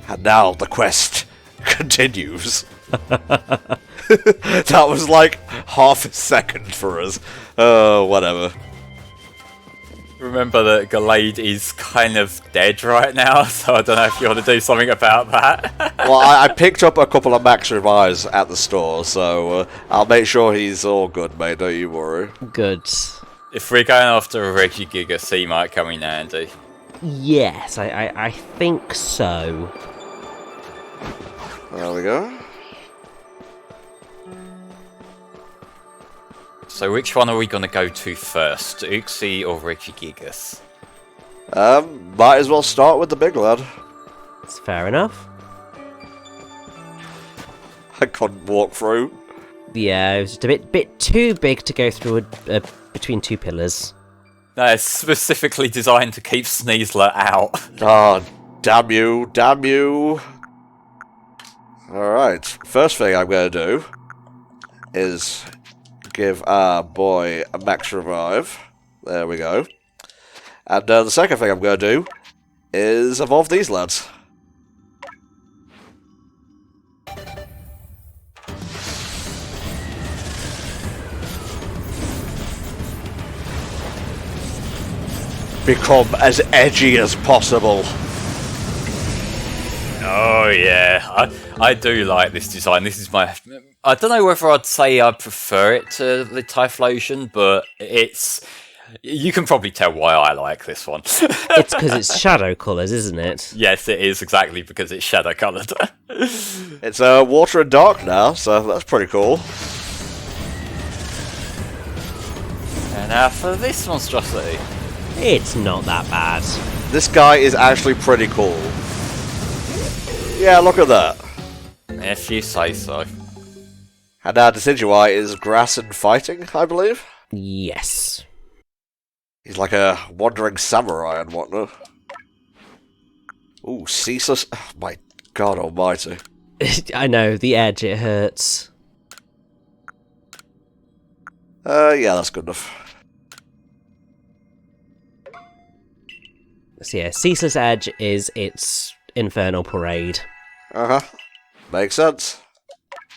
And now the quest continues. That was like half a second for us. Oh, whatever. Remember that Gallade is kind of dead right now, so I don't know if you want to do something about that. Well, I picked up a couple of max revives at the store, so I'll make sure he's all good, mate, don't you worry. Good. If we're going after a Regigigas, he might come in handy. Yes, I think so. There we go. So which one are we going to go to first, Uxie or Regigigas? Might as well start with the big lad. It's fair enough. I couldn't walk through. Yeah, it was just a bit too big to go through between two pillars. No, it's specifically designed to keep Sneasler out. Oh, damn you, damn you. Alright, first thing I'm going to do is give our boy a max revive. There we go. And the second thing I'm going to do is evolve these lads. Become as edgy as possible. Oh yeah, I do like this design. This is my... I don't know whether I'd say I prefer it to the Typhlosion, but it's... You can probably tell why I like this one. It's because it's shadow colours, isn't it? Yes, it is exactly because it's shadow coloured. It's water and dark now, so that's pretty cool. And now for this monstrosity. It's not that bad. This guy is actually pretty cool. Yeah, look at that. If you say so. And now Decidueye is grass and fighting, I believe. Yes. He's like a wandering samurai and whatnot. Ooh, ceaseless. Oh, my God almighty. I know, the edge, it hurts. Yeah, that's good enough. So yeah, Ceaseless Edge is its Infernal Parade. Uh-huh. Makes sense.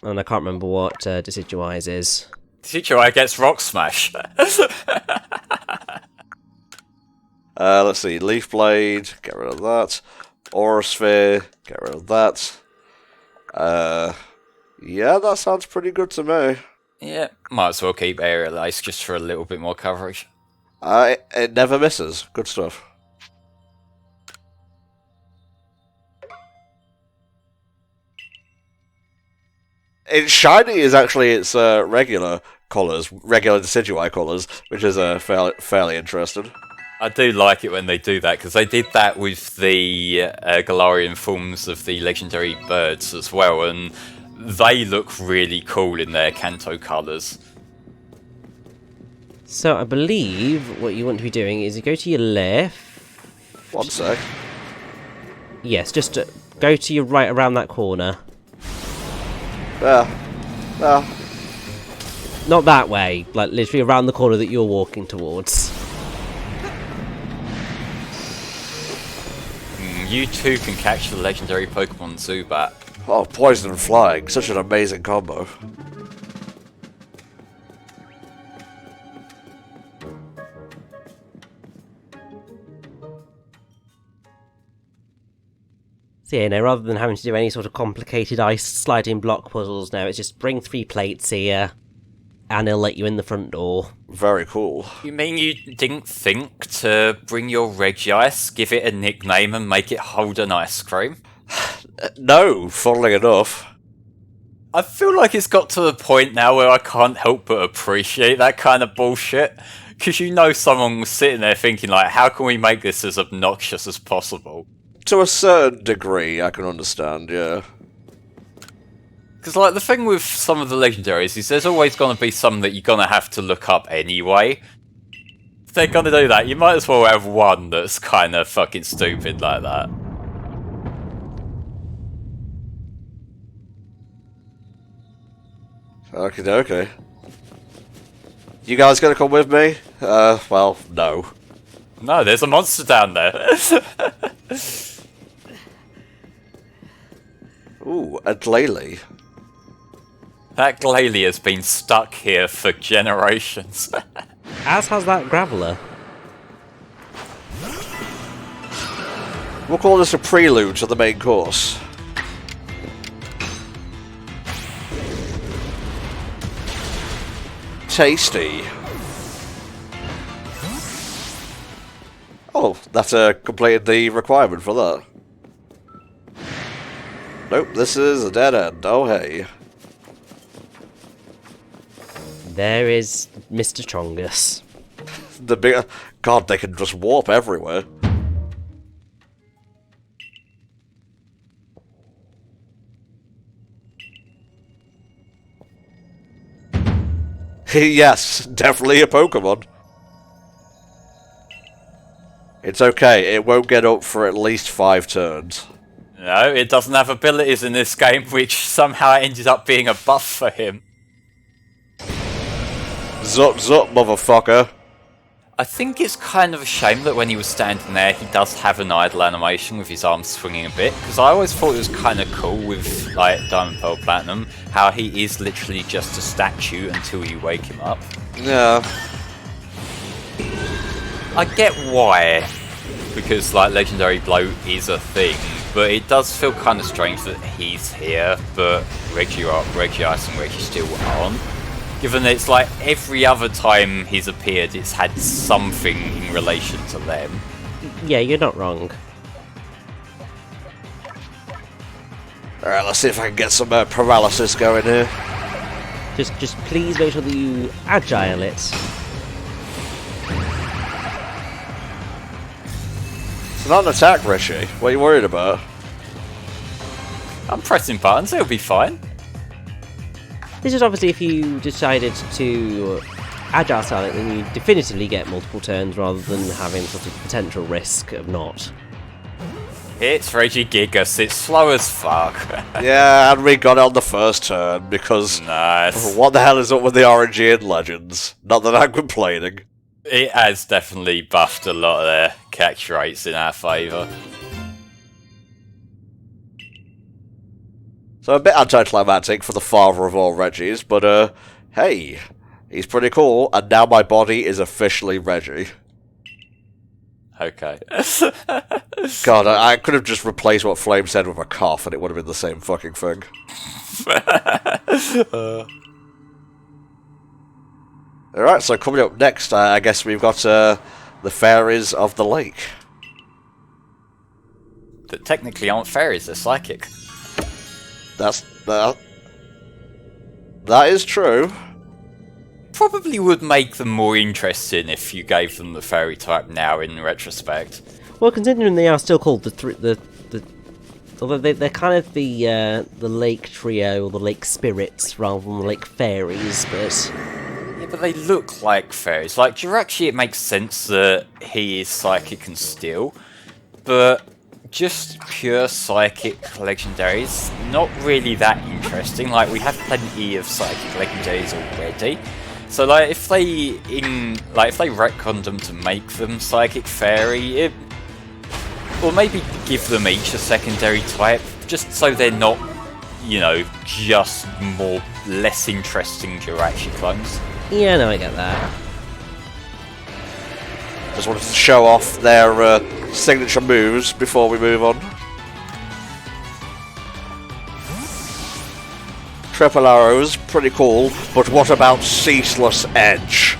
And I can't remember what Decidueye's is. Decidueye gets Rock Smash. Let's see. Leaf Blade, get rid of that. Aura Sphere, get rid of that. Yeah, that sounds pretty good to me. Yeah, might as well keep Aerial Ace just for a little bit more coverage. It never misses. Good stuff. Its shiny is actually its regular colours, regular Decidueye colours, which is fairly interesting. I do like it when they do that, because they did that with the Galarian forms of the legendary birds as well, and they look really cool in their Kanto colours. So I believe what you want to be doing is you go to your left. One sec. Yes, just go to your right around that corner. There. Not that way, like literally around the corner that you're walking towards. You too can catch the legendary Pokemon Zubat. Oh, poison and flying. Such an amazing combo. So yeah, now rather than having to do any sort of complicated ice sliding block puzzles now, it's just bring 3 plates here, and they'll let you in the front door. Very cool. You mean you didn't think to bring your Regice, give it a nickname and make it hold an ice cream? No, funnily enough. I feel like it's got to the point now where I can't help but appreciate that kind of bullshit. Because you know someone was sitting there thinking like, how can we make this as obnoxious as possible? To a certain degree, I can understand, yeah. Because, like, the thing with some of the legendaries is there's always going to be some that you're going to have to look up anyway. If they're going to do that, you might as well have one that's kind of fucking stupid like that. Okay. You guys gonna come with me? Well, no. No, there's a monster down there. Ooh, a Glalie. That Glalie has been stuck here for generations. As has that Graveler. We'll call this a prelude to the main course. Tasty. Oh, that's completed the requirement for that. Nope, this is a dead end. Oh, hey. There is Mr. Chongus. The big... God, they can just warp everywhere. Yes, definitely a Pokemon. It's okay, it won't get up for at least 5 turns. No, it doesn't have abilities in this game, which somehow ended up being a buff for him. Zup zup, motherfucker. I think it's kind of a shame that when he was standing there, he does have an idle animation with his arms swinging a bit, because I always thought it was kind of cool with like Diamond, Pearl, Platinum, how he is literally just a statue until you wake him up. Yeah. I get why, because like Legendary Blow is a thing, but it does feel kind of strange that he's here, but Regigigas and Registeel aren't. Given that it's like every other time he's appeared, it's had something in relation to them. Yeah, you're not wrong. Alright, let's see if I can get some paralysis going here. Just please make sure that you agile it. It's not an attack, Rishi. What are you worried about? I'm pressing buttons, it'll be fine. This is obviously if you decided to agile style it, then you definitively get multiple turns rather than having sort of potential risk of not. It's Regigigas, it's slow as fuck. Yeah, and we got it on the first turn because... Nice. What the hell is up with the RNG in Legends? Not that I'm complaining. It has definitely buffed a lot of their catch rates in our favour. So a bit anticlimactic for the father of all Reggies, but hey, he's pretty cool, and now my body is officially Reggie. Okay. God, I could have just replaced what Flame said with a cough, and it would have been the same fucking thing. Alright, so coming up next, I guess we've got the Fairies of the Lake. That technically aren't fairies, they're psychic. That is true. Probably would make them more interesting if you gave them the fairy type now in retrospect. Well, considering they are still called although they're kind of the lake trio or the lake spirits rather than the lake fairies, but Yeah, but they look like fairies. Like Jirachi, it makes sense that he is psychic and steel, but just pure psychic legendaries, not really that interesting. Like, we have plenty of psychic legendaries already. So, like, if they retconned them to make them psychic fairy, or maybe give them each a secondary type, just so they're not, you know, just less interesting Jirachi clones. yeah, no, I get that. Just wanted to show off their signature moves before we move on. Triple arrows, pretty cool, but what about Ceaseless Edge?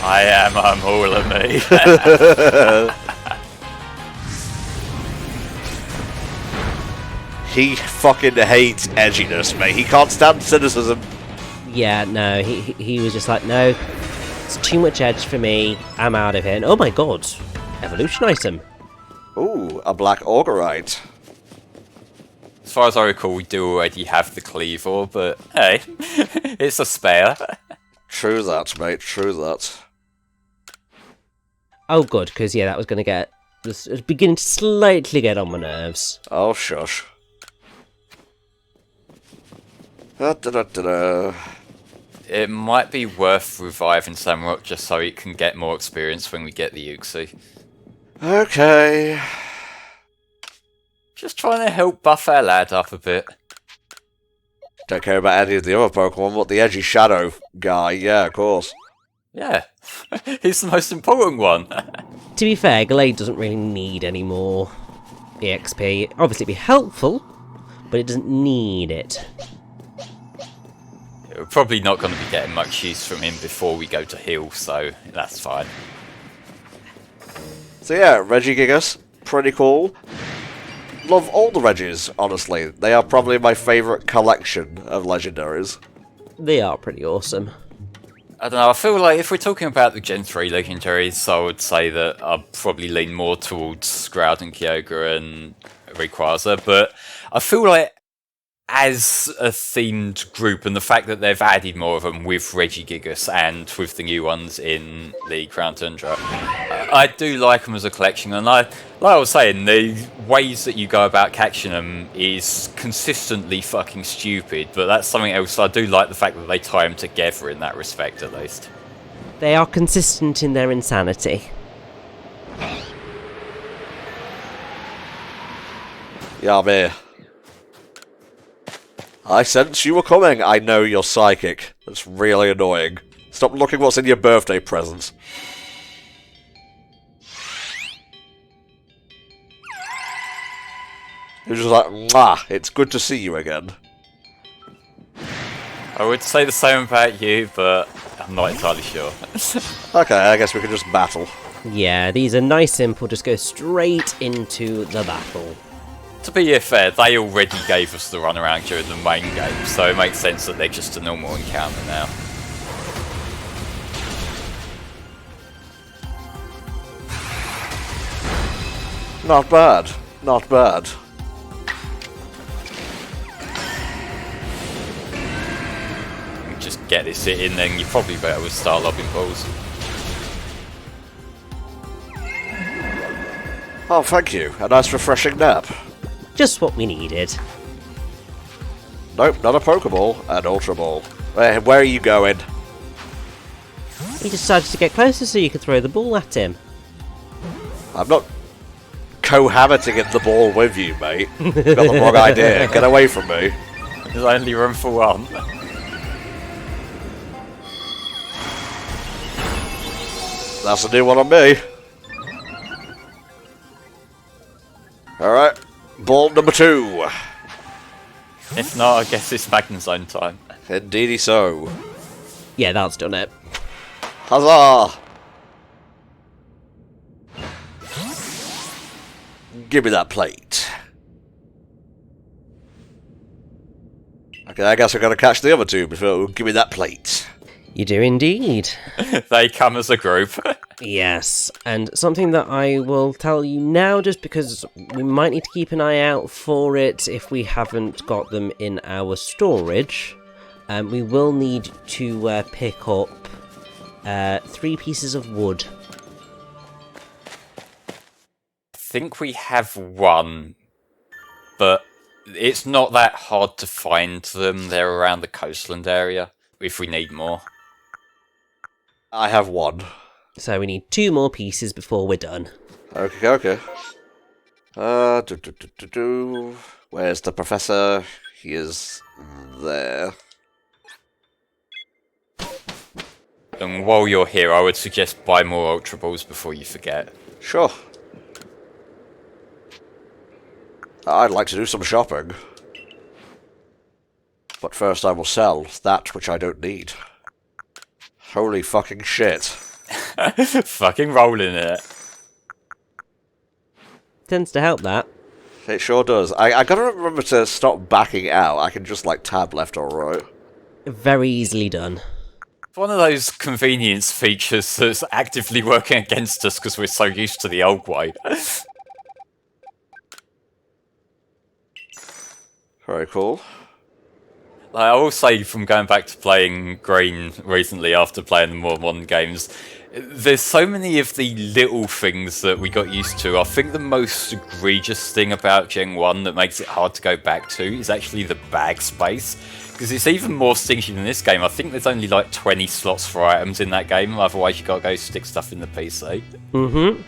I am, I'm all of me. He fucking hates edginess, mate. He can't stand cynicism. Yeah, no, he was just like, no, it's too much edge for me, I'm out of here. And oh my god, evolution item. Ooh, a black Augurite. As far as I recall, we do already have the Cleavor, but hey, it's a spare. True that, mate, true that. Oh good, because yeah, that was going to was beginning to slightly get on my nerves. Oh, shush. Da-da-da-da-da. It might be worth reviving Samrock just so it can get more experience when we get the Uxie. Okay. Just trying to help buff our lad up a bit. Don't care about any of the other Pokemon, but the edgy Shadow guy, yeah, of course. Yeah, he's the most important one. To be fair, Glade doesn't really need any more EXP. Obviously, it'd be helpful, but it doesn't need it. We're probably not going to be getting much use from him before we go to heal, so that's fine. So yeah, Regigigas, pretty cool. Love all the Regis, honestly. They are probably my favourite collection of legendaries. They are pretty awesome. I don't know, I feel like if we're talking about the Gen 3 legendaries, I would say that I'd probably lean more towards Groudon, Kyogre and Rayquaza, but I feel like as a themed group, and the fact that they've added more of them with Regigigas and with the new ones in the Crown Tundra, I do like them as a collection. And like I was saying, the ways that you go about catching them is consistently fucking stupid, but that's something else. I do like the fact that they tie them together in that respect, at least. They are consistent in their insanity. Yeah, I'm here. I sense you were coming. I know you're psychic. That's really annoying. Stop looking what's in your birthday presents. You're just like, mwah, it's good to see you again. I would say the same about you, but I'm not entirely sure. Okay, I guess we can just battle. Yeah, these are nice, simple, just go straight into the battle. To be fair, they already gave us the runaround during the main game, so it makes sense that they're just a normal encounter now. Not bad. Not bad. Just get this hit in, then you're probably better with Star Lobbing Balls. Oh, thank you. A nice refreshing nap. Just what we needed. Nope, not a Pokeball. An Ultra Ball. Where are you going? He decided to get closer so you could throw the ball at him. I'm not cohabiting in the ball with you, mate. You've got the wrong idea. Get away from me. There's only room for one. That's a new one on me. Alright. Ball number 2. If not, I guess it's Magnezone time. Indeedy so. Yeah, that's done it. Huzzah! Give me that plate. Okay, I guess we're gonna catch the other two before give me that plate. You do indeed. They come as a group. Yes, and something that I will tell you now, just because we might need to keep an eye out for it if we haven't got them in our storage. We will need to pick up 3 pieces of wood. I think we have one, but it's not that hard to find them. They're around the coastland area, if we need more. I have 1. So we need 2 more pieces before we're done. Okay, okay. Where's the professor? He is there. And while you're here, I would suggest buy more Ultra Balls before you forget. Sure. I'd like to do some shopping. But first I will sell that which I don't need. Holy fucking shit. Fucking rolling it. Tends to help that. It sure does. I gotta remember to stop backing out. I can just like tab left or right. Very easily done. One of those convenience features that's actively working against us because we're so used to the old way. Very cool. I will say, from going back to playing Green recently after playing the more modern games, there's so many of the little things that we got used to. I think the most egregious thing about Gen 1 that makes it hard to go back to is actually the bag space. Because it's even more stingy than this game. I think there's only like 20 slots for items in that game, otherwise you gotta go stick stuff in the PC. Mm-hmm.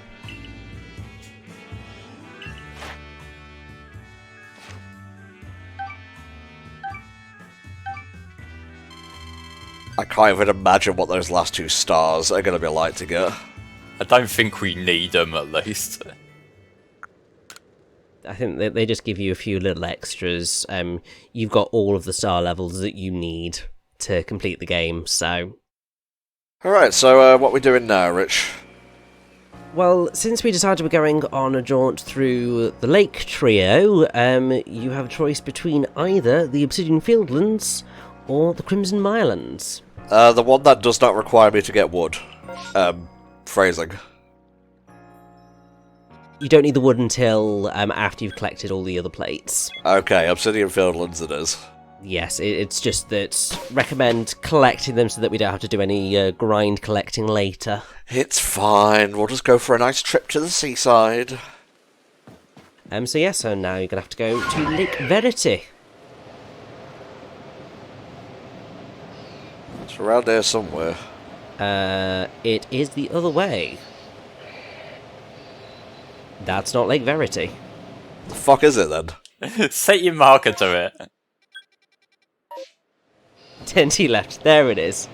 I can't even imagine what those last 2 stars are going to be like to get. I don't think we need them, at least. I think that they just give you a few little extras. You've got all of the star levels that you need to complete the game, so... Alright, so what are we doing now, Rich? Well, since we decided we're going on a jaunt through the Lake Trio, you have a choice between either the Obsidian Fieldlands or the Crimson Mirelands. The one that does not require me to get wood. Phrasing. You don't need the wood until after you've collected all the other plates. Okay, Obsidian Fieldlands it is. Yes, it's just that recommend collecting them so that we don't have to do any grind collecting later. It's fine, we'll just go for a nice trip to the seaside. So now you're going to have to go to Lake Verity. It's around here somewhere. It is the other way. That's not Lake Verity. The fuck is it then? Set your marker to it. 10 to your left. There it is.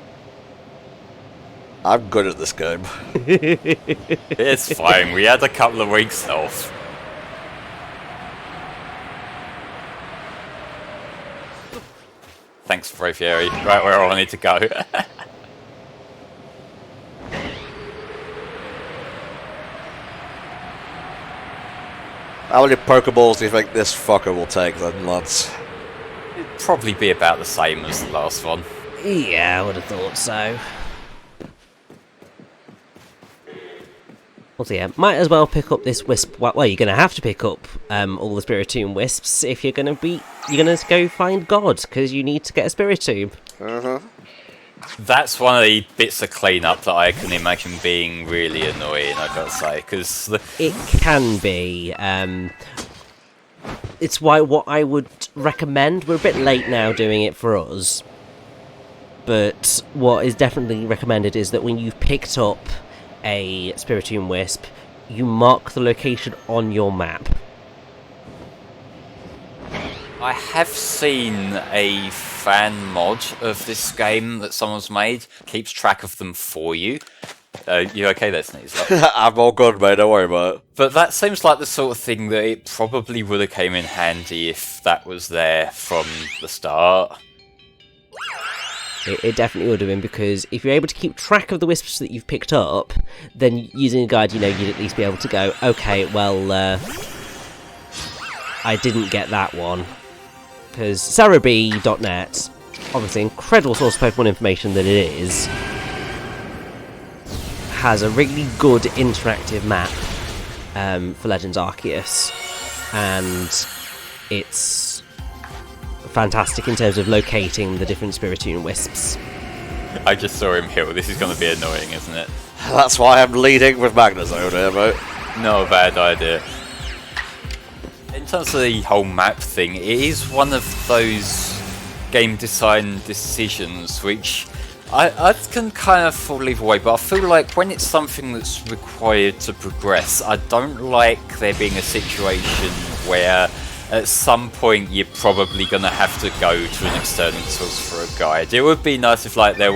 I'm good at this game. It's fine, we had a couple of weeks off. Thanks, Braviary. Right where I need to go. How many Pokeballs do you think this fucker will take then, lads? It'd probably be about the same as the last one. Yeah, I would have thought so. Also, yeah, might as well pick up this wisp. Well, you're going to have to pick up all the Spiritomb wisps if you're going to go find God, because you need to get a Spiritomb. That's one of the bits of cleanup that I can imagine being really annoying, I've got to say, because... It can be. It's what I would recommend. We're a bit late now doing it for us. But what is definitely recommended is that when you've picked up a Spiritomb Wisp, you mark the location on your map. I have seen a fan mod of this game that someone's made. Keeps track of them for you. You okay there, Sneeze? I'm all good, mate, don't worry about it. But that seems like the sort of thing that it probably would have came in handy if that was there from the start. It definitely would have been, because if you're able to keep track of the wisps that you've picked up, then using a guide, you'd at least be able to go, okay, well, I didn't get that one. Because sarahb.net, obviously incredible source of Pokemon information that it is, has a really good interactive map for Legends Arceus, and it's fantastic in terms of locating the different Spiritomb wisps. I just saw him heal. This is going to be annoying, isn't it? That's why I'm leading with Magnezone here, mate. Not a bad idea. In terms of the whole map thing, it is one of those game design decisions which I can kind of fall either way, but I feel like when it's something that's required to progress, I don't like there being a situation where at some point you're probably going to have to go to an external source for a guide. It would be nice if like there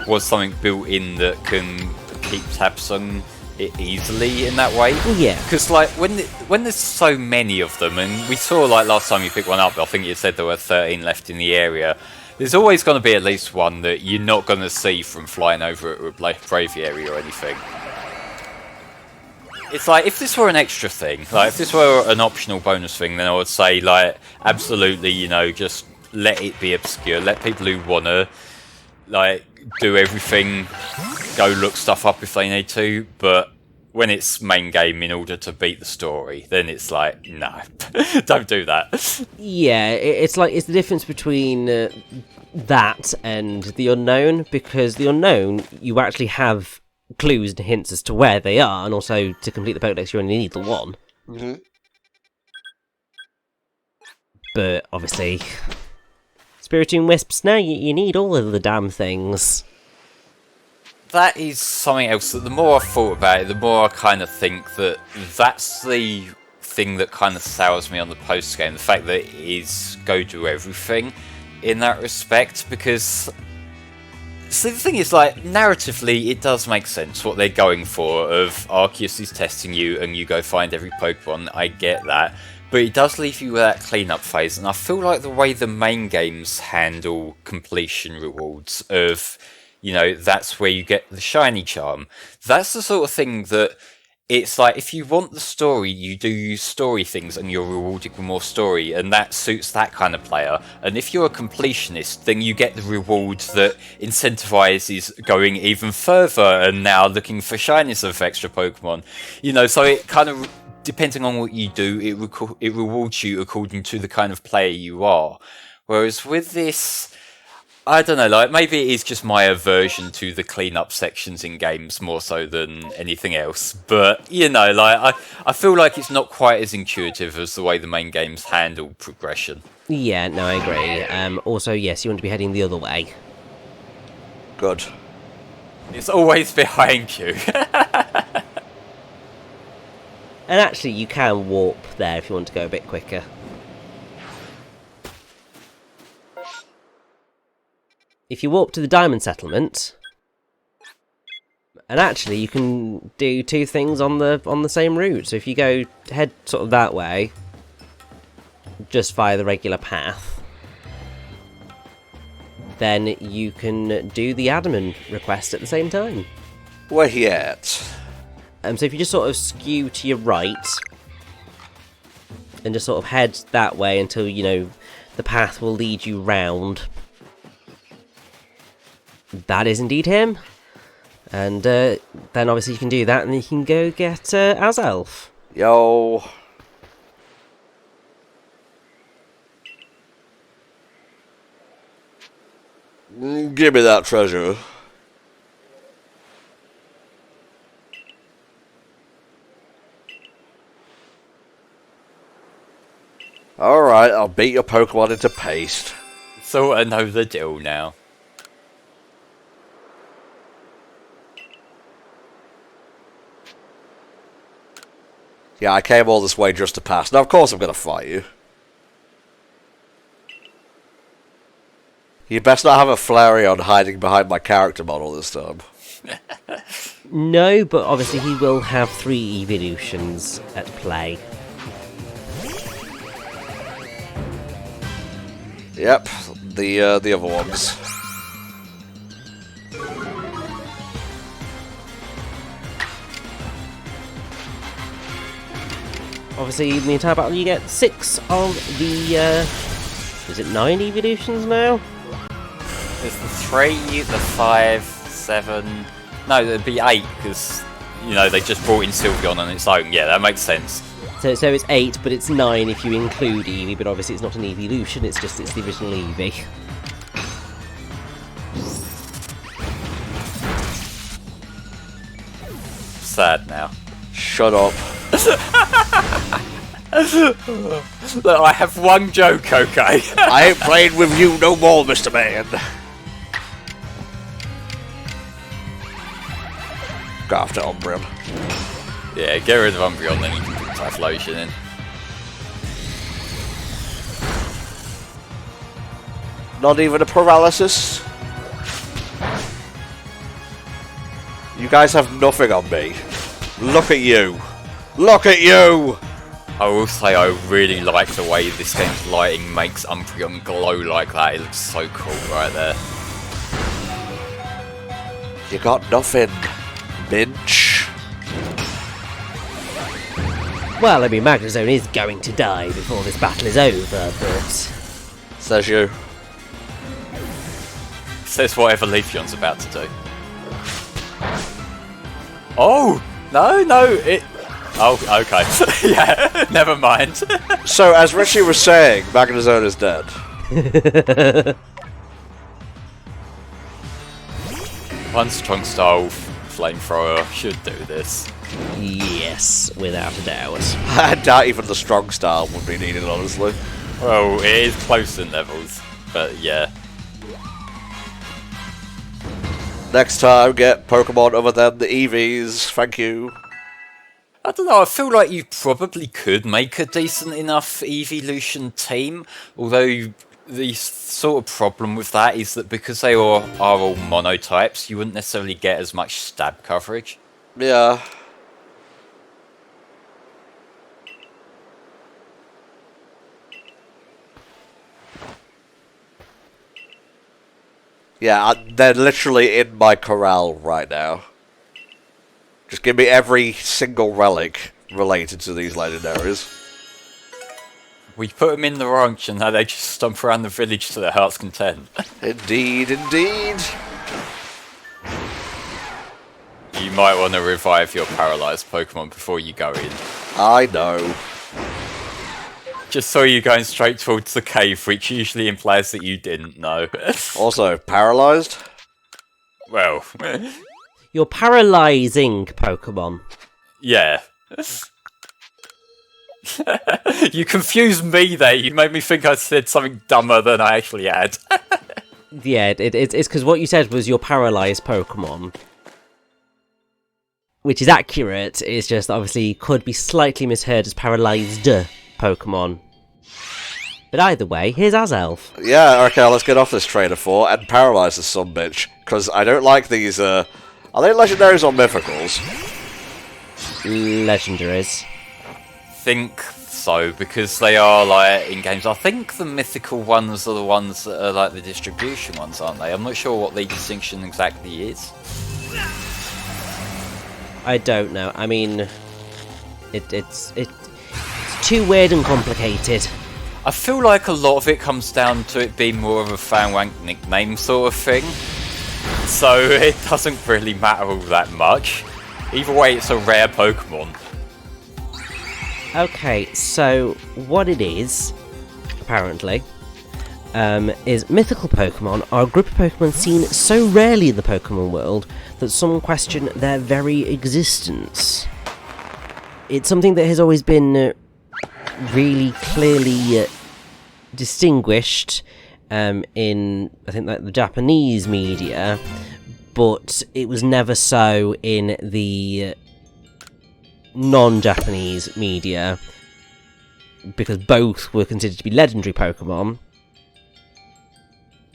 was something built in that can keep tabs on it easily in that way. Yeah. Because like when there's so many of them, and we saw like last time you picked one up, I think you said there were 13 left in the area. There's always going to be at least one that you're not going to see from flying over it with like Braviary or anything. It's like, if this were an extra thing, like if this were an optional bonus thing, then I would say like, absolutely, you know, just let it be obscure. Let people who want to like do everything go look stuff up if they need to, but when it's main game in order to beat the story, then it's like, no, don't do that. Yeah, it's the difference between that and the unknown, because the unknown, you actually have clues and hints as to where they are, and also to complete the Pokedex you only need the one. Mm-hmm. But obviously, Spiritomb Wisps, now you need all of the damn things. That is something else that the more I've thought about it, the more I kind of think that that's the thing that kind of sours me on the post-game. The fact that it is go do everything in that respect, because So the thing is, like, narratively, it does make sense what they're going for, of Arceus is testing you and you go find every Pokemon, I get that. But it does leave you with that cleanup phase, and I feel like the way the main games handle completion rewards of, you know, that's where you get the shiny charm. That's the sort of thing that it's like, if you want the story, you do story things and you're rewarded with more story, and that suits that kind of player. And if you're a completionist, then you get the reward that incentivizes going even further and now looking for shinies of extra Pokemon. You know, so it kind of, depending on what you do, it rewards you according to the kind of player you are. Whereas with this, I don't know, like, maybe it is just my aversion to the cleanup sections in games more so than anything else. But, you know, like, I feel like it's not quite as intuitive as the way the main games handle progression. Yeah, no, I agree. Also, yes, you want to be heading the other way. Good. It's always behind you. And actually, you can warp there if you want to go a bit quicker. If you warp to the Diamond Settlement, and actually you can do two things on the same route. So if you go head sort of that way, just via the regular path, then you can do the admin request at the same time. Where he at? So if you just sort of skew to your right, and just sort of head that way until, you know, the path will lead you round. That is indeed him. And then obviously you can do that, and then you can go get Azelf. Yo. Give me that treasure. Alright, I'll beat your Pokemon into paste. So I know the deal now. Yeah, I came all this way just to pass. Now, of course I'm going to fight you. You best not have a Flareon hiding behind my character model this time. No, but obviously he will have 3 evolutions at play. Yep, the other ones. Obviously, in the entire battle, you get 6 of the, is it 9 evolutions now? There's the 3, the 5, 7... No, there'd be 8, because, you know, they just brought in Sylveon on its own. Yeah, that makes sense. So it's 8, but it's 9 if you include Eevee, but obviously it's not an evolution, it's the original Eevee. Sad now. Shut up. Look, I have one joke, okay? I ain't playing with you no more, Mr. Man. Go after Umbreon. Yeah, get rid of Umbreon, then you can put Typhlosion in. Not even a paralysis? You guys have nothing on me. Look at you. Look at you! I will say I really like the way this game's lighting makes Umbreon glow like that. It looks so cool right there. You got nothing, Minch. Well, I mean, Magnezone is going to die before this battle is over, but... Says you. Says whatever Leafeon's about to do. Oh! No, it... Oh, okay. Yeah, never mind. So, as Richie was saying, Magnezone is dead. One strong style flamethrower should do this. Yes, without a doubt. I doubt even the strong style would be needed, honestly. Well, it is close in levels, but yeah. Next time, get Pokemon other than the Eevees. Thank you. I don't know, I feel like you probably could make a decent enough evolution team, although the sort of problem with that is that because they are all monotypes, you wouldn't necessarily get as much stab coverage. Yeah. Yeah, they're literally in my corral right now. Just give me every single relic related to these legendaries. We put them in the ranch and now they just stomp around the village to their heart's content. Indeed, indeed. You might want to revive your paralysed Pokemon before you go in. I know. Just saw you going straight towards the cave, which usually implies that you didn't know. Also, paralysed? Well, You're paralysing Pokemon. yeah. You confused me there. You made me think I said something dumber than I actually had. Yeah, it's because what you said was your paralysed Pokemon. Which is accurate, it's just obviously could be slightly misheard as paralysed Pokemon. But either way, here's Azelf. Yeah, okay, let's get off this train of thought and paralyse this sumbitch. Because I don't like these, are they legendaries or mythicals? Legendaries. Think so, because they are like in games. I think the mythical ones are the ones that are like the distribution ones, aren't they? I'm not sure what the distinction exactly is. I don't know. I mean, it's too weird and complicated. I feel like a lot of it comes down to it being more of a fan wank nickname sort of thing. So it doesn't really matter all that much. Either way, it's a rare Pokemon. Okay, so what it is, apparently, is mythical Pokemon are a group of Pokemon seen so rarely in the Pokemon world that some question their very existence. It's something that has always been really clearly distinguished in, I think, like the Japanese media, but it was never so in the non-Japanese media, because both were considered to be legendary Pokemon,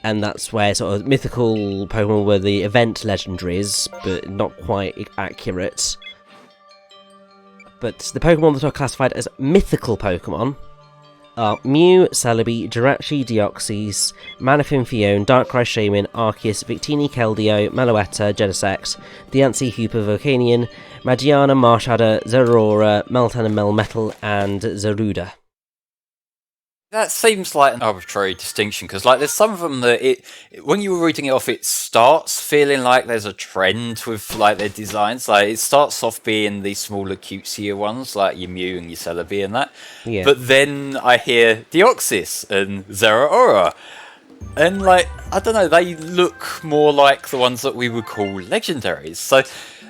and that's where sort of mythical Pokemon were the event legendaries, but not quite accurate. But the Pokemon that are classified as mythical Pokemon are Mew, Celebi, Jirachi, Deoxys, Manaphy, Fione, Darkrai, Shaman, Arceus, Victini, Keldeo, Meloetta, Genesect, Diancie, Hooper, Volcanion, Magiana, Marshadder, Zeraora, Meltan and Melmetal, and Zeruda. That seems like an arbitrary distinction, because like there's some of them that when you were reading it off, it starts feeling like there's a trend with like their designs. Like it starts off being the smaller, cutesier ones, like your Mew and your Celebi and that. Yeah. But then I hear Deoxys and Zeraora, and like I don't know, they look more like the ones that we would call legendaries. So.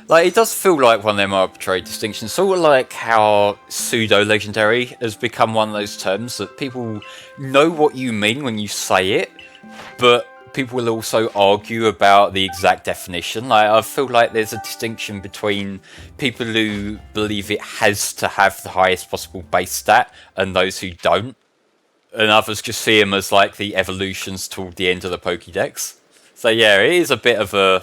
Like, it does feel like one of them arbitrary distinctions, sort of like how pseudo-legendary has become one of those terms that people know what you mean when you say it, but people will also argue about the exact definition. Like, I feel like there's a distinction between people who believe it has to have the highest possible base stat and those who don't, and others just see them as like the evolutions toward the end of the Pokedex. So yeah, it is a bit of a...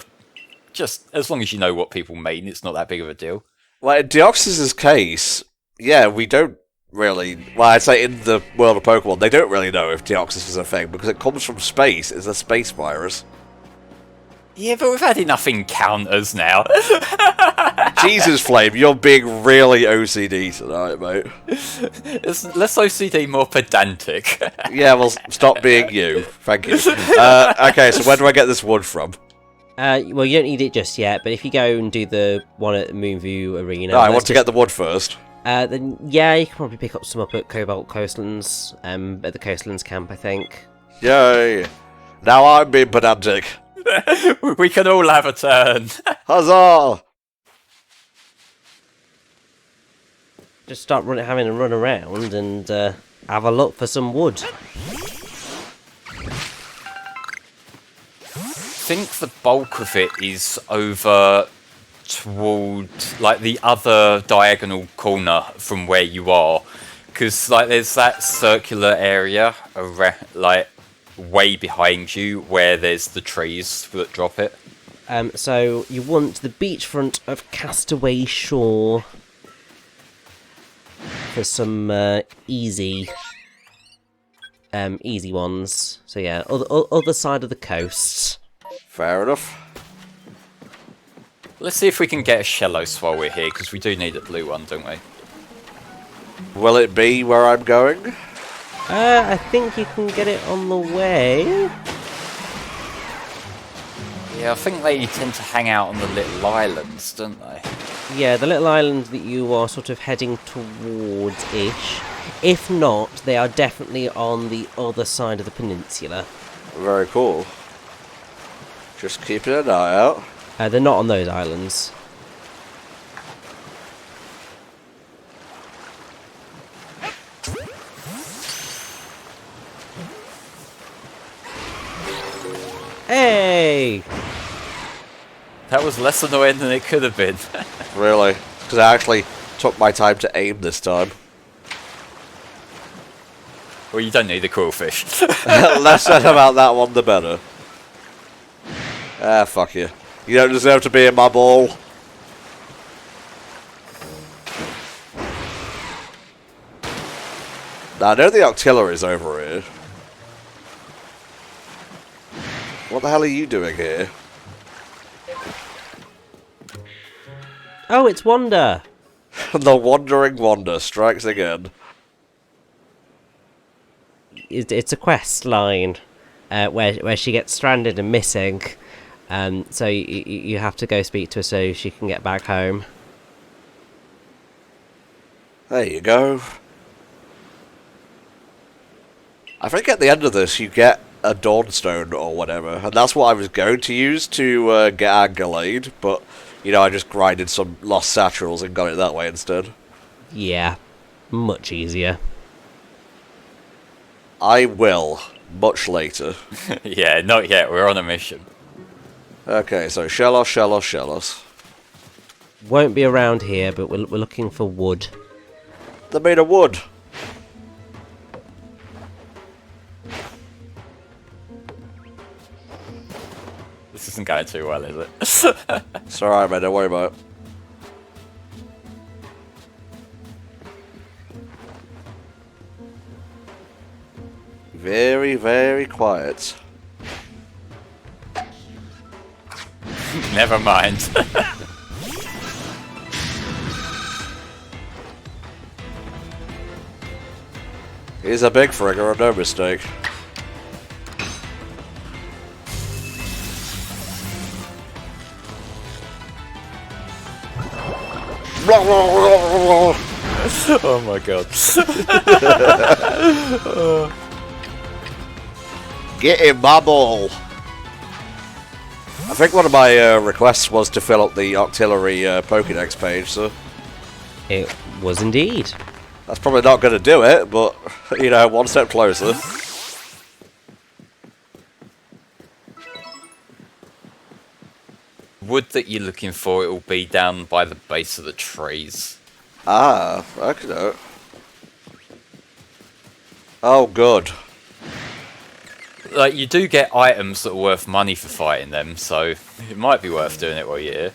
Just as long as you know what people mean, it's not that big of a deal. Well, in Deoxys' case, yeah, we don't really... Well, I'd say in the world of Pokemon, they don't really know if Deoxys is a thing, because it comes from space. It's a space virus. Yeah, but we've had enough encounters now. Jesus, Flame, you're being really OCD tonight, mate. Less OCD, more pedantic. Yeah, well, stop being you. Thank you. Okay, so where do I get this wood from? Well, you don't need it just yet, but if you go and do the one at the Moonview Arena... No, I want to get the wood first. Then, yeah, you can probably pick up some up at Cobalt Coastlands, at the Coastlands camp, I think. Yay! Now I'm being pedantic. We can all have a turn. Huzzah! Just start having a run around and have a look for some wood. I think the bulk of it is over toward like the other diagonal corner from where you are, because like there's that circular area around, like way behind you where there's the trees that drop it. So you want the beachfront of Castaway Shore for some easy ones. So yeah, other side of the coast. Fair enough. Let's see if we can get a Shellos while we're here, because we do need a blue one, don't we? Will it be where I'm going? I think you can get it on the way. Yeah, I think they tend to hang out on the little islands, don't they? Yeah, the little island that you are sort of heading towards-ish. If not, they are definitely on the other side of the peninsula. Very cool. Just keeping an eye out. They're not on those islands. Hey! That was less annoying than it could have been. Really? Because I actually took my time to aim this time. Well, you don't need a crawfish. Less said about that one, the better. Ah, fuck you. You don't deserve to be in my ball. Now, I know the artillery's over here. What the hell are you doing here? Oh, it's Wanda! The Wandering Wander strikes again. It's a quest line where she gets stranded and missing. So you have to go speak to her so she can get back home. There you go. I think at the end of this you get a Dawnstone or whatever, and that's what I was going to use to get Angerlade, but, you know, I just grinded some Lost Satchels and got it that way instead. Yeah, much easier. I will, much later. Yeah, not yet, we're on a mission. Okay, so Shellos. Won't be around here, but we're looking for wood. They're made of wood. This isn't going too well, is it? It's alright, man, don't worry about it. Very, very quiet. Never mind. He's a big frigger, no mistake. Oh my god. Get in my ball! I think one of my requests was to fill up the artillery Pokedex page, so It was indeed. that's probably not going to do it, but, you know, one step closer. Wood that you're looking for, it will be down by the base of the trees. Ah, okay. Oh, good. Like, you do get items that are worth money for fighting them, so it might be worth doing it while you're here.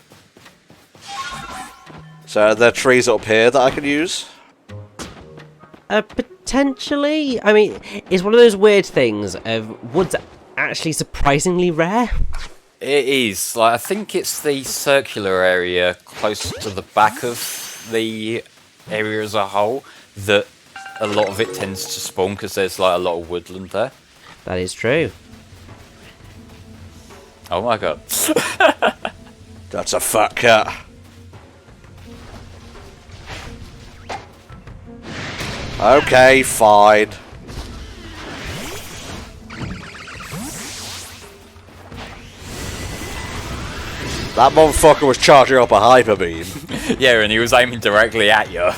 So are there trees up here that I can use? Potentially. I mean, it's one of those weird things of wood's actually surprisingly rare. It is. Like, I think it's the circular area close to the back of the area as a whole that a lot of it tends to spawn because there's like a lot of woodland there. That is true. Oh my god. That's a fat cat. Okay, fine. That motherfucker was charging up a hyper beam. Yeah, and he was aiming directly at you.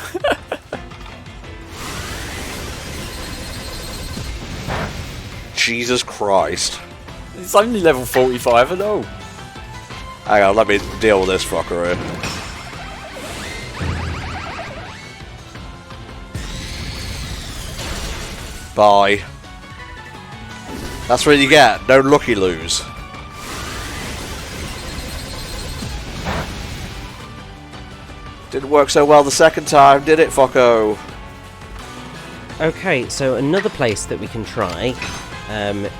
Jesus Christ. It's only level 45 and all. Hang on, let me deal with this fucker here. Bye. That's what you get. No lucky lose. Didn't work so well the second time, did it, fucko? Okay, so another place that we can try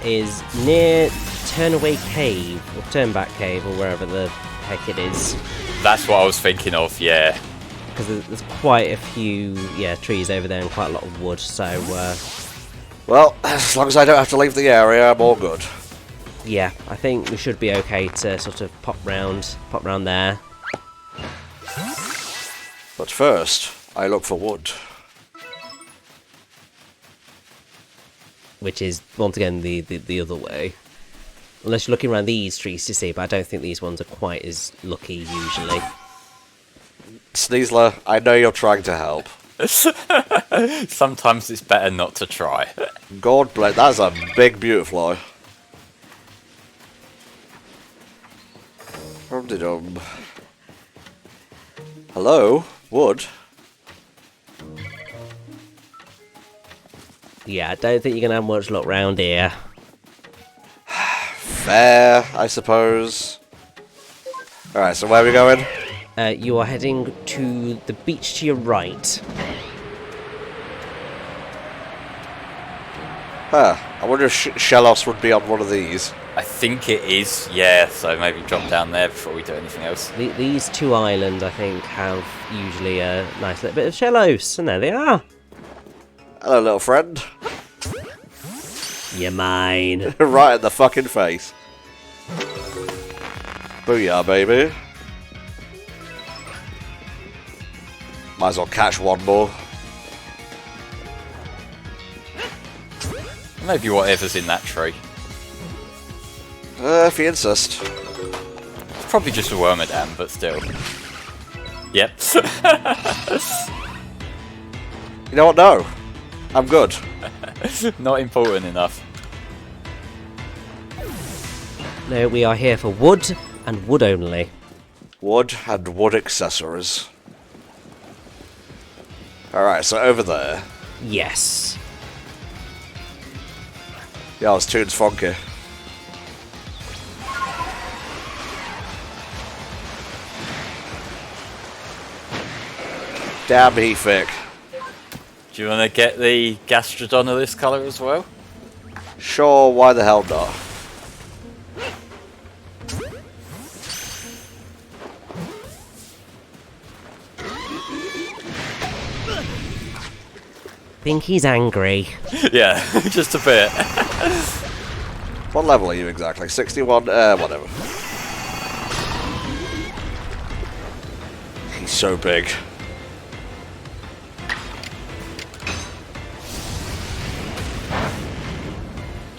is near Turnaway Cave, or Turnback Cave, or wherever the heck it is. That's what I was thinking of, yeah. Because there's quite a few, trees over there and quite a lot of wood, so, Well, as long as I don't have to leave the area, I'm all good. yeah, I think we should be okay to sort of pop round there. But first, I look for wood. Which is, once again, the other way. Unless you're looking around these trees to see, but I don't think these ones are quite as lucky, usually. Sneasler, I know you're trying to help. Sometimes it's better not to try. God bless, that's a big beautifly. Hello? Wood? Yeah, I don't think you're going to have much luck round here. Fair, I suppose. Alright, so where are we going? You are heading to the beach to your right. Huh, I wonder if Shellos would be on one of these. I think it is, yeah, so maybe drop down there before we do anything else. These two islands, I think, have usually a nice little bit of shellos, and there they are. Hello, little friend. You're mine. Right in the fucking face. Booyah, baby. Might as well catch one more. Maybe whatever's in that tree. If you insist. It's probably just a wormadam, but still. Yep. You know what? No. I'm good. Not important enough. No, we are here for wood, and wood only. Wood and wood accessories. Alright, so over there. Yes. Yeah, this tune's funky. Damn, he thick. Do you want to get the Gastrodon of this colour as well? Sure, why the hell not? Think he's angry. Yeah, just a bit. What level are you exactly? 61? Whatever. He's so big.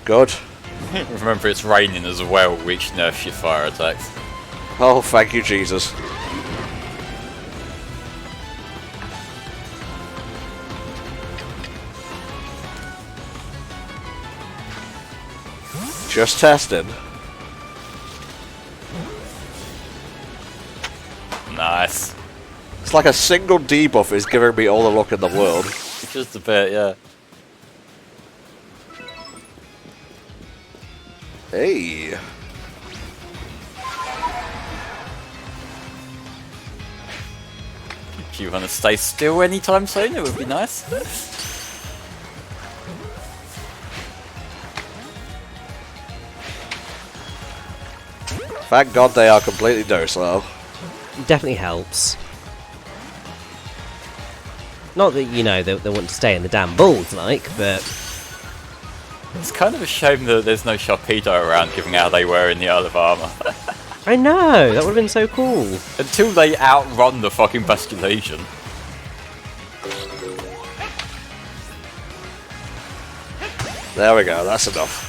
Good. Remember, it's raining as well, which nerfs your fire attacks. Oh, thank you, Jesus. Just testing. Nice. It's like a single debuff is giving me all the luck in the world. Just a bit, yeah. Hey. If you want to stay still anytime soon, it would be nice. Thank God they are completely docile. Definitely helps. Not that, you know, they want to stay in the damn balls, like, but... It's kind of a shame that there's no Sharpedo around, given how they were in the Isle of Armor. I know, that would have been so cool. Until they outrun the fucking Basculation. There we go, that's enough.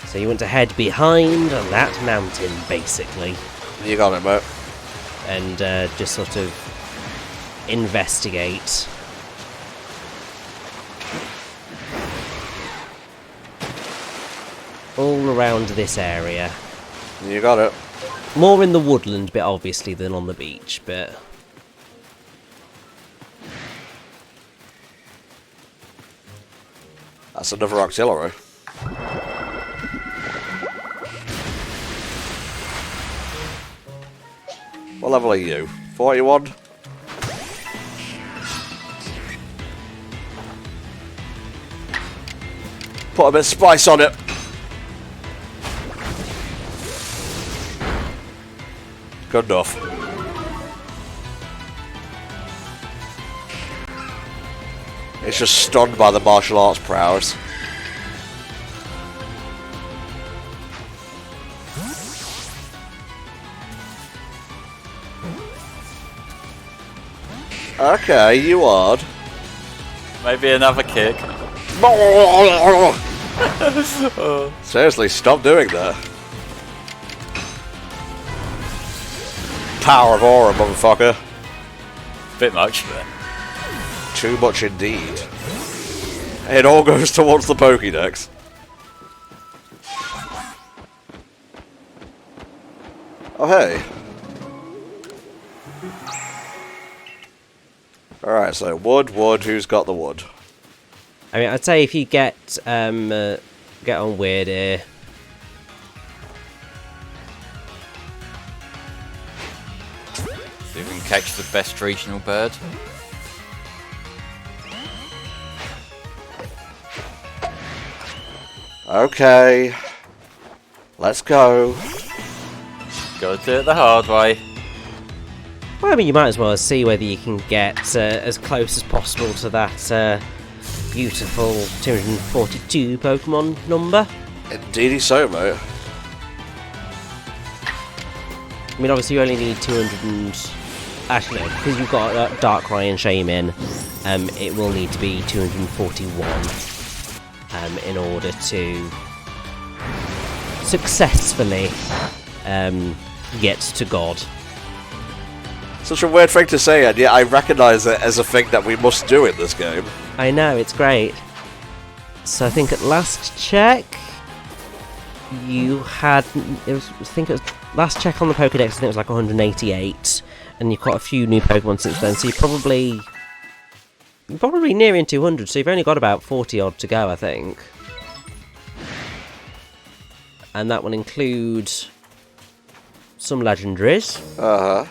So you want to head behind that mountain, basically. You got it, mate. And just sort of investigate. All around this area. You got it. More in the woodland bit, obviously, than on the beach, but... That's another auxiliary. level are you? 41? Put a bit of spice on it. Good enough. It's just stunned by the martial arts prowess. Okay, you odd. Maybe another kick. Seriously, stop doing that. Power of aura, motherfucker. Bit much. Too much indeed. It all goes towards the Pokedex. Oh, hey. Alright, so wood, who's got the wood? I mean, I'd say if you get on weird here. So you can catch the best regional bird. Okay. Let's go. Gotta do it the hard way. Well, I mean, you might as well see whether you can get as close as possible to that beautiful 242 Pokemon number. Indeedy so, mate. I mean, obviously you only need 200 and... Actually, no, because you've got Darkrai and Shaman, it will need to be 241 in order to successfully get to God. Such a weird thing to say, and yet I recognise it as a thing that we must do in this game. I know, it's great. So I think at last check, you had... last check on the Pokedex, I think it was like 188, and you've got a few new Pokemon since then, so you're probably nearing 200, so you've only got about 40 odd to go, I think. And that will include some legendaries. Uh-huh.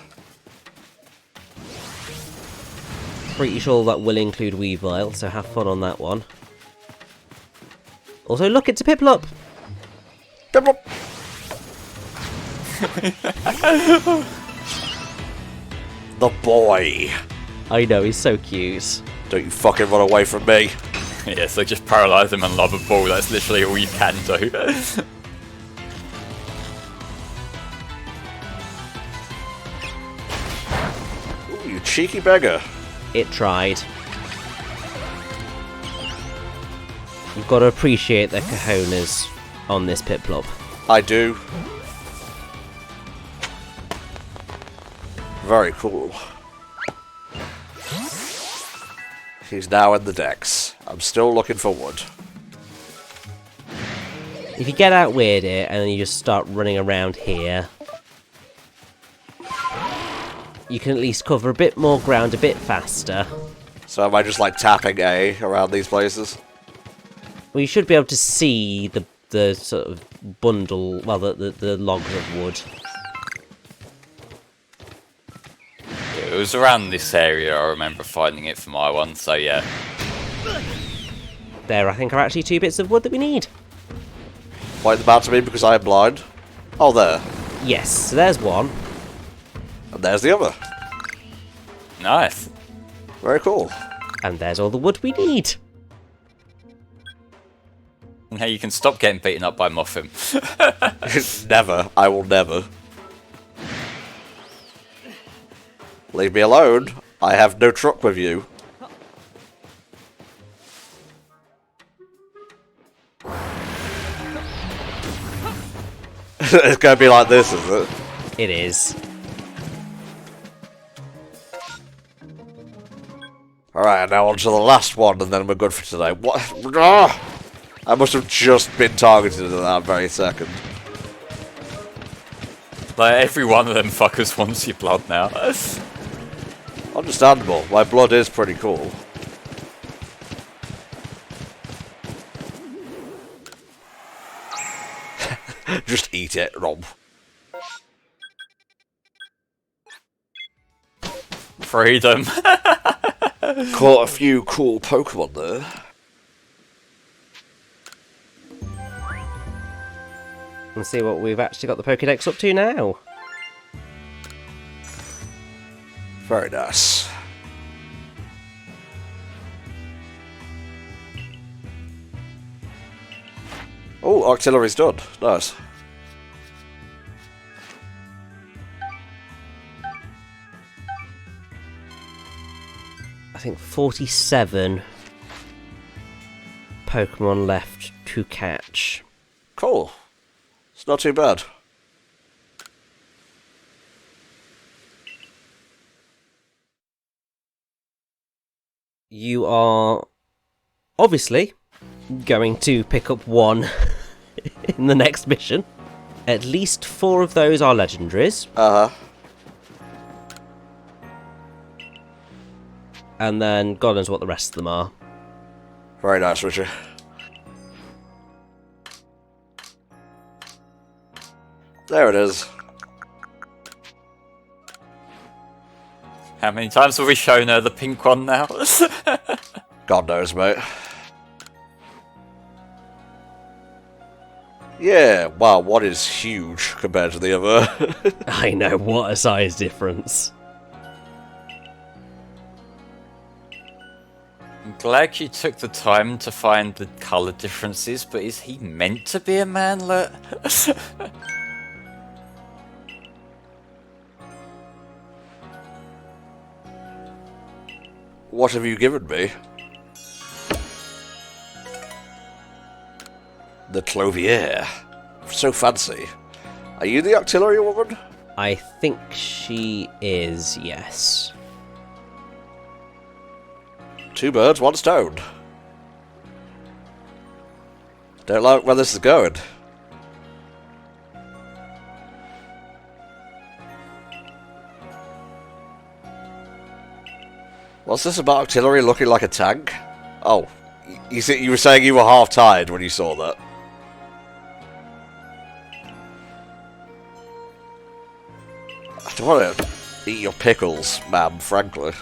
Pretty sure that will include Weavile, so have fun on that one. Also, look, it's a Piplup! Piplup! The boy. I know, he's so cute. Don't you fucking run away from me. Yeah, so just paralyse him and lob a ball, that's literally all you can do. Ooh, you cheeky beggar. It tried. You've got to appreciate the cojones on this Piplup. I do. Very cool. He's now in the decks. I'm still looking for wood. If you get out weird here and then you just start running around here, you can at least cover a bit more ground a bit faster. So am I just like tapping A around these places? Well, you should be able to see the sort of bundle, well, the logs of wood. It was around this area, I remember finding it for my one, so yeah. There, I think, are actually 2 bits of wood that we need. Point them out to me because I am blind. Oh, there. Yes, so there's one. And there's the other. Nice. Very cool. And there's all the wood we need. Now you can stop getting beaten up by Muffin. Never. I will never. Leave me alone. I have no truck with you. It's going to be like this, is it? It is. Alright, now on to the last one, and then we're good for today. What? Ah! I must have just been targeted at that very second. Like, every one of them fuckers wants your blood now. Understandable. My blood is pretty cool. Just eat it, Rob. Freedom. Caught a few cool Pokemon there. Let's see what we've actually got the Pokedex up to now. Very nice. Oh, artillery's done. Nice. I think 47 Pokemon left to catch. Cool. It's not too bad. You are obviously going to pick up one in the next mission. At least 4 of those are legendaries. Uh-huh. And then God knows what the rest of them are. Very nice, Richard. There it is. How many times have we shown her the pink one now? God knows, mate. Yeah, wow, one is huge compared to the other. I know, what a size difference. I'm glad you took the time to find the colour differences, but is he meant to be a manlet? What have you given me? The Clovier. So fancy. Are you the artillery woman? I think she is, yes. 2 birds, 1 stone. Don't like where this is going. What's this about artillery looking like a tank? Oh, you were saying you were half-tired when you saw that. I don't want to eat your pickles, ma'am, frankly.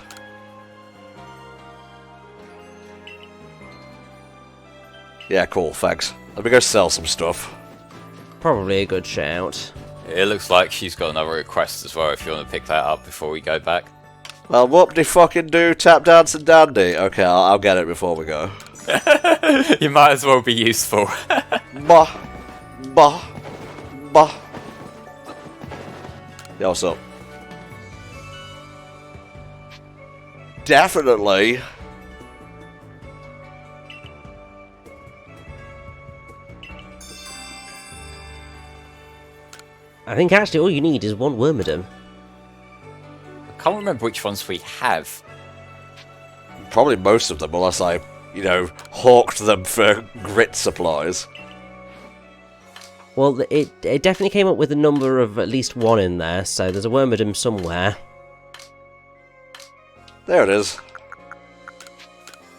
Yeah, cool, thanks. Let me go sell some stuff. Probably a good shout. It looks like she's got another request as well, if you want to pick that up before we go back. Well, whoop de fucking do, tap dance and dandy. Okay, I'll get it before we go. You might as well be useful. Bah. Bah. Bah. Yo, what's up? Definitely. I think actually all you need is 1 Wormadam. I can't remember which ones we have. Probably most of them, unless I, hawked them for grit supplies. Well, it definitely came up with a number of at least 1 in there, so there's a Wormadam somewhere. There it is.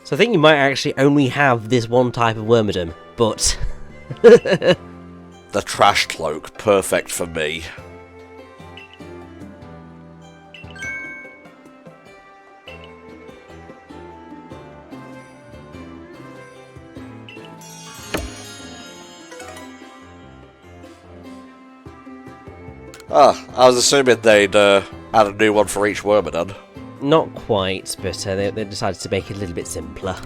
So I think you might actually only have this one type of Wormadam, but... The trash cloak, perfect for me. Ah, I was assuming they'd add a new one for each Wormadam. Not quite, but they decided to make it a little bit simpler.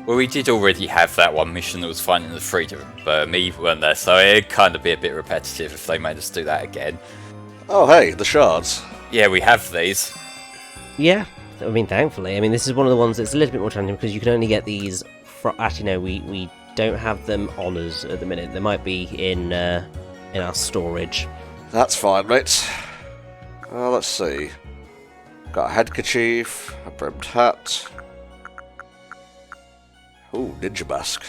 Well, we did already have that one mission that was finding the freedom Eevee, weren't there? So it'd kind of be a bit repetitive if they made us do that again. Oh, hey, the shards. Yeah, we have these. Yeah, I mean, thankfully. I mean, this is one of the ones that's a little bit more challenging because you can only get these... Actually, no, we don't have them on us at the minute. They might be in our storage. That's fine, mate. Let's see. Got a headkerchief, a brimmed hat. Ooh, ninja mask.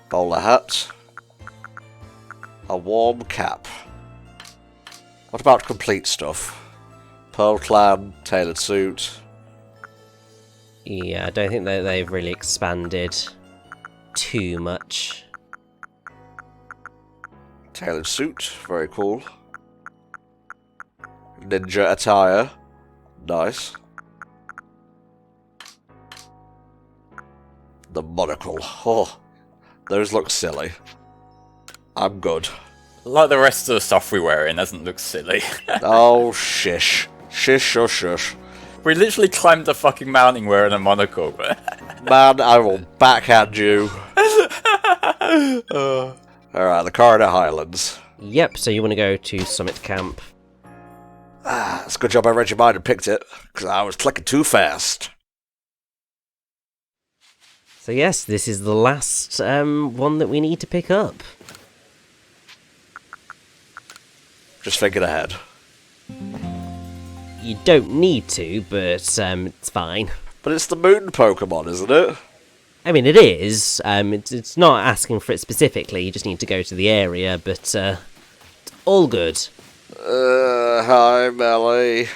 Bowler hat. A warm cap. What about complete stuff? Pearl clan, tailored suit. Yeah, I don't think that they've really expanded too much. Tailored suit, very cool. Ninja attire. Nice. The monocle. Oh, those look silly. I'm good. Like the rest of the stuff we wear in doesn't look silly. Oh, shish. Shish, shush, shush. We literally climbed a fucking mountain wearing a monocle. Man, I will backhand you. Alright, the Corridor Highlands. Yep, so you want to go to Summit Camp. It's a good job I read your mind and picked it, because I was clicking too fast. So yes, this is the last one that we need to pick up. Just thinking ahead. You don't need to, but it's fine. But it's the moon Pokemon, isn't it? I mean, it is. It's not asking for it specifically, you just need to go to the area, but it's all good. Hi, Melly.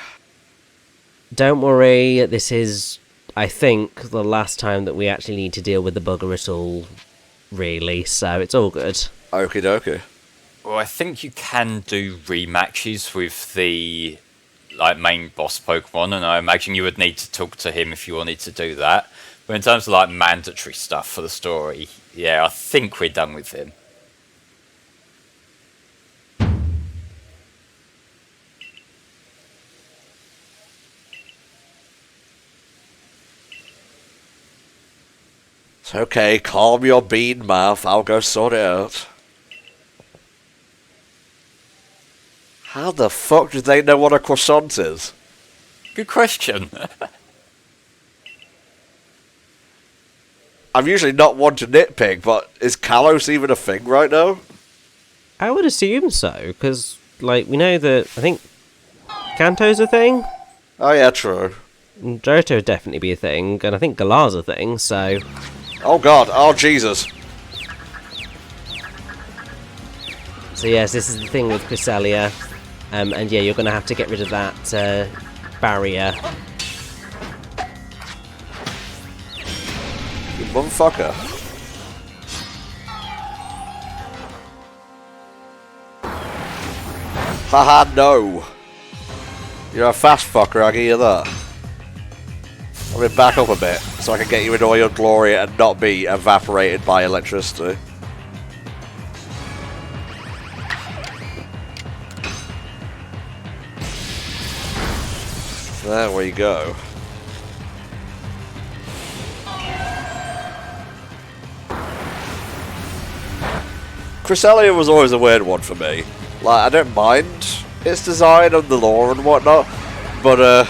Don't worry, this is, I think, the last time that we actually need to deal with the bugger at all, really, so it's all good. Okie dokie. Well, I think you can do rematches with the main boss Pokemon, and I imagine you would need to talk to him if you wanted to do that. But in terms of mandatory stuff for the story, yeah, I think we're done with him. It's okay, calm your bean mouth, I'll go sort it out. How the fuck do they know what a croissant is? Good question. I'm usually not one to nitpick, but is Kalos even a thing right now? I would assume so, because, we know that, I think, Kanto's a thing? Oh yeah, true. Johto would definitely be a thing, and I think Galar's a thing, so... Oh god, oh Jesus. So yes, this is the thing with Cresselia, and yeah, you're going to have to get rid of that barrier. You motherfucker. Haha, no. You're a fast fucker, I give you that. I'm gonna back up a bit, so I can get you in all your glory and not be evaporated by electricity. There we go. Cresselia was always a weird one for me. I don't mind its design and the lore and whatnot, but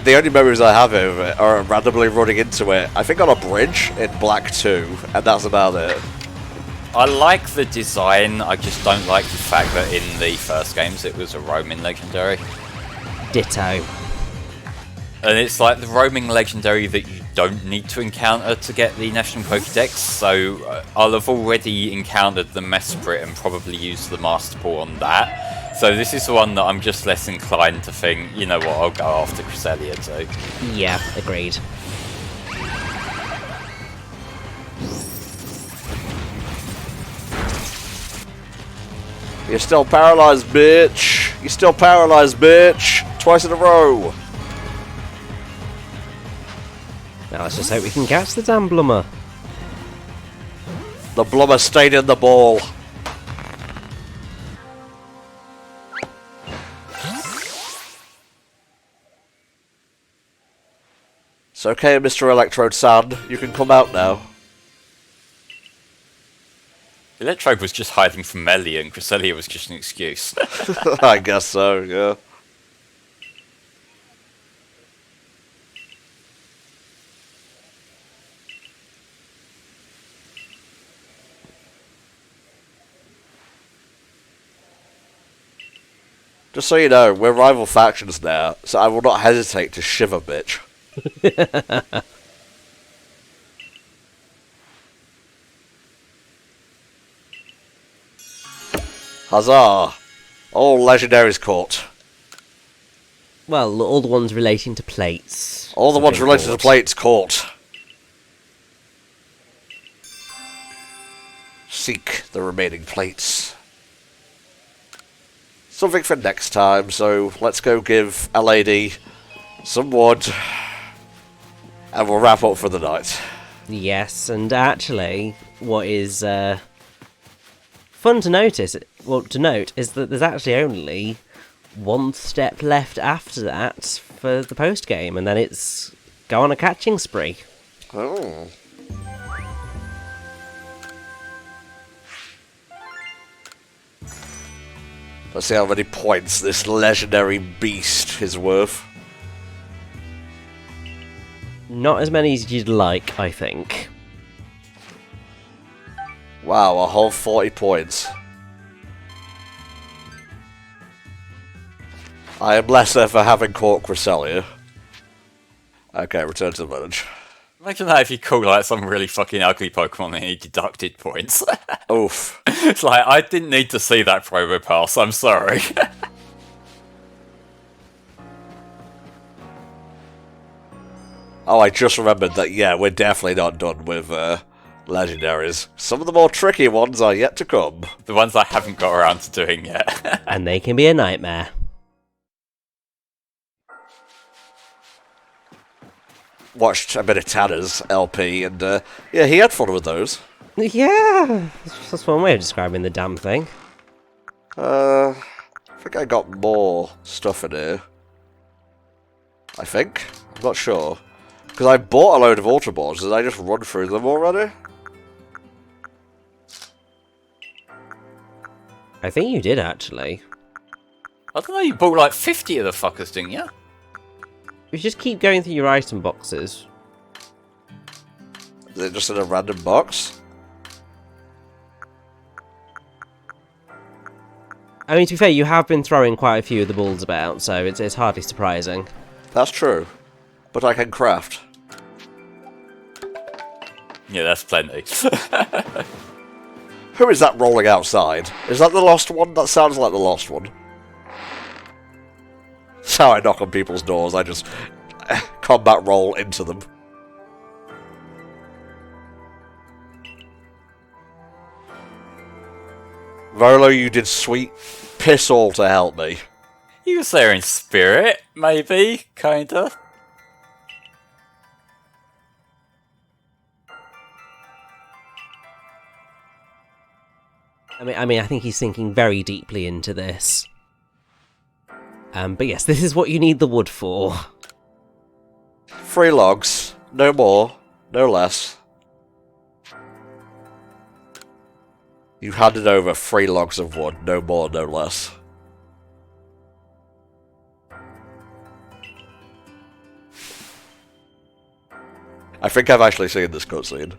the only memories I have of it are randomly running into it, I think on a bridge in Black 2, and that's about it. I like the design, I just don't like the fact that in the first games it was a roaming legendary. Ditto. And it's the roaming legendary that you don't need to encounter to get the National Pokedex, so I'll have already encountered the Mesprit and probably used the Master Ball on that. So this is the one that I'm just less inclined to think, you know what, I'll go after Cresselia too. Yeah, agreed. You're still paralyzed, bitch! You're still paralyzed, bitch! Twice in a row! Now let's just hope we can catch the damn Blummer. The Blummer stayed in the ball. It's okay, Mr. Electrode-san. You can come out now. Electrode was just hiding from Melly and Cresselia was just an excuse. I guess so, yeah. Just so you know, we're rival factions now, so I will not hesitate to shiv a bitch. Huzzah! All legendaries caught. Well, all the ones relating to plates. All the ones related to plates caught. Seek the remaining plates. something for next time, so let's go give a lady some wood, and we'll wrap up for the night. Yes, and actually, what is fun to note is that there's actually only one step left after that for the post game, and then it's go on a catching spree. Oh. Let's see how many points this legendary beast is worth. Not as many as you'd like, I think. Wow, a whole 40 points. I am less there for having caught Cresselia. Okay, return to the village. Imagine that if you called like some really fucking ugly Pokemon and he deducted points. Oof. It's like, I didn't need to see that promo pass, I'm sorry. Oh, I just remembered that, yeah, we're definitely not done with legendaries. Some of the more tricky ones are yet to come. The ones I haven't got around to doing yet. And they can be a nightmare. Watched a bit of Tanner's LP, and yeah, he had fun with those. Yeah, that's one way of describing the damn thing. I think I got more stuff in here. I think? I'm not sure. Because I bought a load of Ultra Balls, did I just run through them already? I think you did, actually. I don't know, you bought like 50 of the fuckers, didn't you? You just keep going through your item boxes. Is it just in a random box? I mean, to be fair, you have been throwing quite a few of the balls about, so it's hardly surprising. That's true. But I can craft. Yeah, that's plenty. Who is that rolling outside? Is that the lost one? That sounds like the lost one. That's how I knock on people's doors. I just combat roll into them. Volo, you did sweet piss all to help me. You was there in spirit, maybe, kinda. I mean, I think he's thinking very deeply into this. But yes, this is what you need the wood for. 3 logs. No more. No less. You handed over 3 logs of wood. No more, no less. I think I've actually seen this cutscene.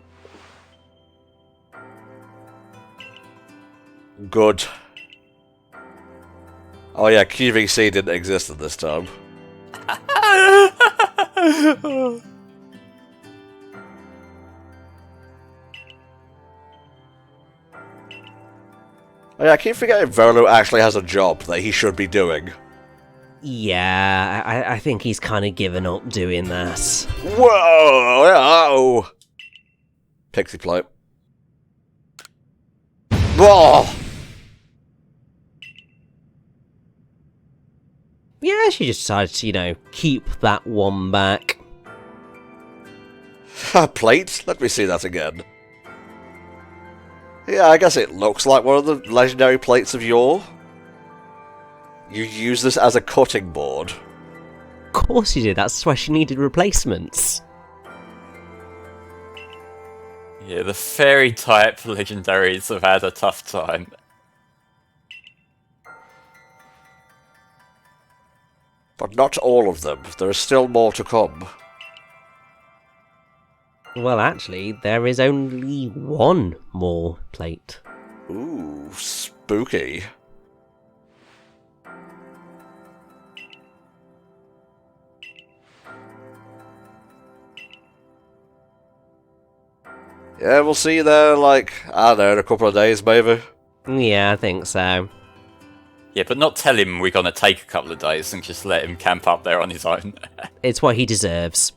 Good. Oh yeah, QVC didn't exist at this time. Oh yeah, I keep forgetting Volo actually has a job that he should be doing. Yeah, I think he's kind of given up doing that. Whoa! Oh! Pixie plate. Whoa! Yeah, she just decided to, you know, keep that one back. A plate? Let me see that again. Yeah, I guess it looks like one of the legendary plates of yore. You use this as a cutting board. Of course you did, that's why she needed replacements. Yeah, the fairy type legendaries have had a tough time. But not all of them. There is still more to come. Well, actually, there is only one more plate. Ooh, spooky. Yeah, we'll see you there, like, I don't know, in a couple of days, maybe. Yeah, I think so. Yeah, but not tell him we're gonna take a couple of days and just let him camp up there on his own. It's what he deserves.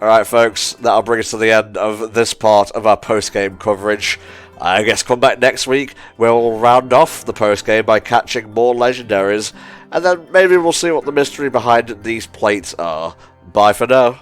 Alright folks, that'll bring us to the end of this part of our post-game coverage. I guess come back next week where we'll round off the post-game by catching more legendaries, and then maybe we'll see what the mystery behind these plates are. Bye for now.